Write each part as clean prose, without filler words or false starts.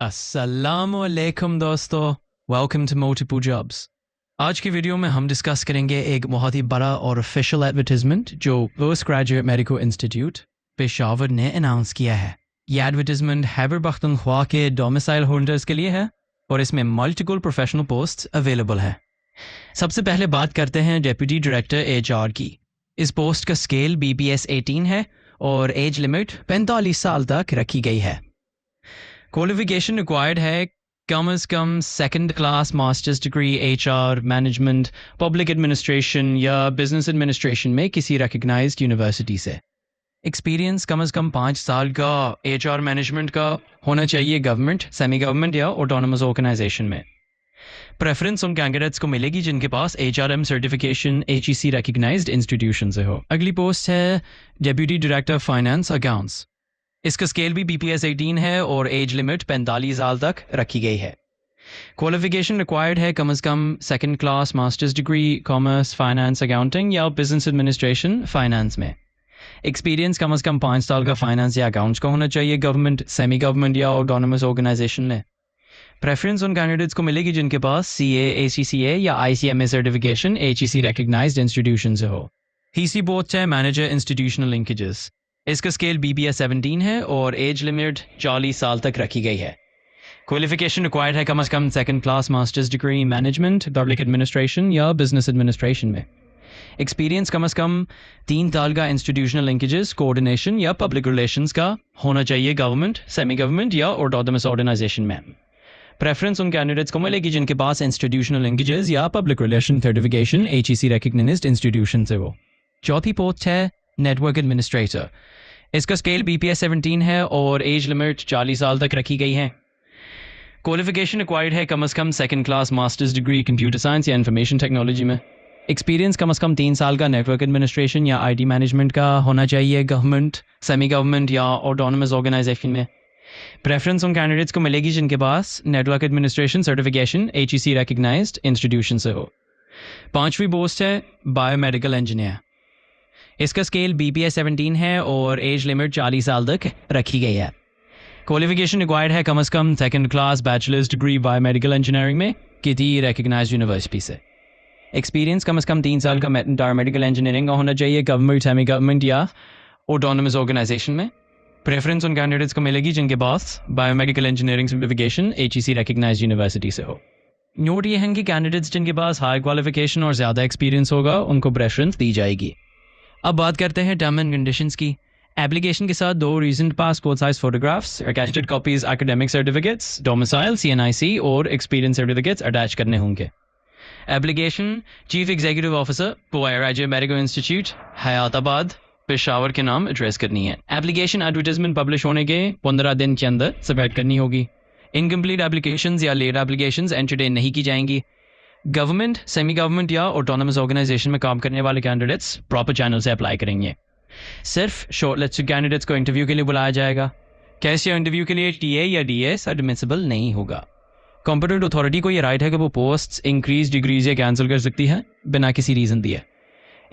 अस्सलामुअलैकुम दोस्तों, welcome to multiple jobs. आज की वीडियो में हम डिस्कस करेंगे एक बहुत ही बड़ा और ऑफिशियल एडवर्टाइजमेंट जो post graduate medical institute Peshawar ने अनाउंस किया है। यह एडवर्टाइजमेंट खैबर पख्तूनख्वा के डोमिसाइल होल्डर्स के लिए है और इसमें मल्टीपल प्रोफेशनल पोस्ट अवेलेबल है। सबसे पहले बात करते हैं डेप्यूटी डायरेक्टर HR की। इस पोस्ट का स्केल BPS 18 है और एज लिमिट 45 साल तक रखी गई है। क्वालिफिकेशन रिक्वायर्ड है कम से कम second class masters degree HR, management, public administration या बिजनेस एडमिनिस्ट्रेशन में किसी रिकग्नाइज्ड यूनिवर्सिटी से। एक्सपीरियंस कम से कम 5 साल का HR मैनेजमेंट का होना चाहिए गवर्नमेंट, सेमी गवर्नमेंट या ऑटोनोमस ऑर्गेनाइजेशन में। प्रेफरेंस उन कैंडिडेट्स को मिलेगी जिनके पास HRM certification HEC recognised institution से हो। अगली पोस्ट है डेप्यूटी डायरेक्टर फाइनेंस अकाउंट्स। इसका स्केल भी BPS 18 है और एज लिमिट 45 साल तक रखी गई है। क्वालिफिकेशन रिक्वायर्ड है कम से कम second class masters degree commerce, finance, accounting या बिजनेस एडमिनिस्ट्रेशन फाइनेंस में। एक्सपीरियंस कम से कम 5 साल का फाइनेंस या अकाउंट्स का होना चाहिए गवर्नमेंट, सेमी गवर्नमेंट या ऑटोनोमस ऑर्गेनाइजेशन में। प्रेफरेंस उन कैंडिडेट्स को मिलेगी जिनके पास CA, ACCA या ICMA certification HEC recognised institution से हो। तीसरी पोस्ट है मैनेजर इंस्टीट्यूशनल लिंकेजेस। इसका स्केल BPS 17 है और एज लिमिट 40 साल तक रखी गई है। क्वालिफिकेशन रिक्वायर्ड है कम से कम second class masters degree management, public administration या बिजनेस एडमिनिस्ट्रेशन में। एक्सपीरियंस कम से कम 3 साल का इंस्टीट्यूशनल लिंकेजेस, कोऑर्डिनेशन या पब्लिक रिलेशंस का होना चाहिए गवर्नमेंट, सेमी गवर्नमेंट या ऑटोनोमस ऑर्गेनाइजेशन में। प्रेफरेंस उन कैंडिडेट्स को मिलेगी जिनके पास इंस्टीट्यूशनल लिंकेजेस या public relation certification HEC recognised institution से हो। चौथी पोस्ट है नेटवर्क एडमिनिस्ट्रेटर। इसका स्केल BPS 17 है और एज लिमिट 40 साल तक रखी गई है। क्वालिफिकेशन रिक्वायर्ड है कम से कम second class masters degree computer science या इंफॉर्मेशन टेक्नोलॉजी में। एक्सपीरियंस कम से कम 3 साल का नेटवर्क एडमिनिस्ट्रेशन या IT मैनेजमेंट का होना चाहिए गवर्नमेंट, सेमी गवर्नमेंट या ऑटोनोमस ऑर्गेनाइजेशन में। प्रेफरेंस उन कैंडिडेट्स को मिलेगी जिनके पास network administration certification HEC recognised institution से हो। पांचवी पोस्ट है बायोमेडिकल इंजीनियर। इसका स्केल BPS 17 है और एज लिमिट 40 साल तक रखी गई है। क्वालिफिकेशन रिक्वायर्ड है कम से कम second class bachelors degree biomedical engineering में किसी रिकग्नाइज्ड यूनिवर्सिटी से। एक्सपीरियंस कम से कम 3 साल का बायोमेडिकल इंजीनियरिंग का होना चाहिए गवर्नमेंट, सेमी गवर्नमेंट या ऑटोनोमस ऑर्गेनाइजेशन में। प्रेफरेंस उन कैंडिडेट्स को मिलेगी जिनके पास biomedical engineering certification HEC recognised university से हो। नोट ये है कि कैंडिडेट्स जिनके पास हाई क्वालिफिकेशन और ज़्यादा एक्सपीरियंस होगा उनको प्रेफरेंस दी जाएगी। अब बात करते हैं टर्म एंड कंडीशंस की। एप्लीकेशन के साथ 2 recent passport size photographs, attached copies academic certificates, domicile, CNIC और एक्सपीरियंस सर्टिफिकेट्स अटैच करने होंगे। Application chief executive officer post medical institute Hayatabad Peshawar के नाम एड्रेस करनी है। एप्लीकेशन एडवर्टाइजमेंट पब्लिश होने के 15 दिन के अंदर सबमिट करनी होगी। इनकम्प्लीट एप्लीकेशंस या लेट एप्लीकेशंस एंटरटेन नहीं की जाएंगी। गवर्नमेंट, सेमी गवर्नमेंट या ऑटोनोमस ऑर्गेनाइजेशन में काम करने वाले कैंडिडेट्स प्रॉपर चैनल से अप्लाई करेंगे। सिर्फ शॉर्टलिस्टेड कैंडिडेट्स को इंटरव्यू के लिए बुलाया जाएगा। कैसे इंटरव्यू के लिए TA या DS एडमिसिबल नहीं होगा। कॉम्पिटेंट अथॉरिटी को यह राइट है कि वो पोस्ट्स इंक्रीज, डिग्रीज या कैंसिल कर सकती है बिना किसी रीज़न दिए।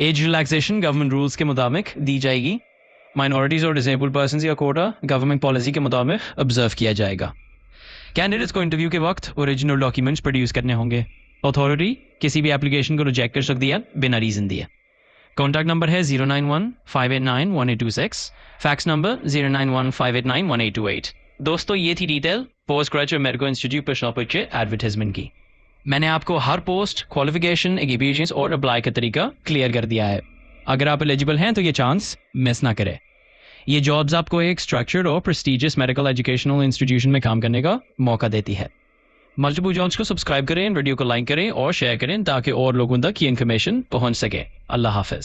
एज रिलैक्सेशन गवर्नमेंट रूल्स के मुताबिक दी जाएगी। माइनॉरिटीज़ और डिसेबल्ड पर्सनस या कोटा गवर्नमेंट पॉलिसी के मुताबिक ऑब्जर्व किया जाएगा। कैंडिडेट्स को इंटरव्यू के वक्त ओरिजिनल डॉक्यूमेंट्स प्रोड्यूस करने होंगे। अथॉरिटी किसी भी एप्लीकेशन को रिजेक्ट कर सकती है बिना रीज़न दिए। कॉन्टैक्ट नंबर है 091-589-1826, फैक्स नंबर 091-589-1828। दोस्तों ये थी detail post graduate medical institute Peshawar के एडवर्टाइजमेंट की। मैंने आपको हर पोस्ट, क्वालिफिकेशन, एक्सपीरियंस और अप्लाई का तरीका क्लियर कर दिया है। अगर आप एलिजिबल हैं तो ये चांस मिस ना करें। ये जॉब्स आपको एक स्ट्रक्चर्ड और प्रेस्टिजियस मेडिकल एजुकेशनल इंस्टीट्यूशन में काम करने का मौका देती है। मल्टीपल जॉब्स को सब्सक्राइब करें, वीडियो को लाइक करें और शेयर करें ताकि और लोगों तक ये इन्फॉर्मेशन पहुंच सके। अल्लाह हाफिज।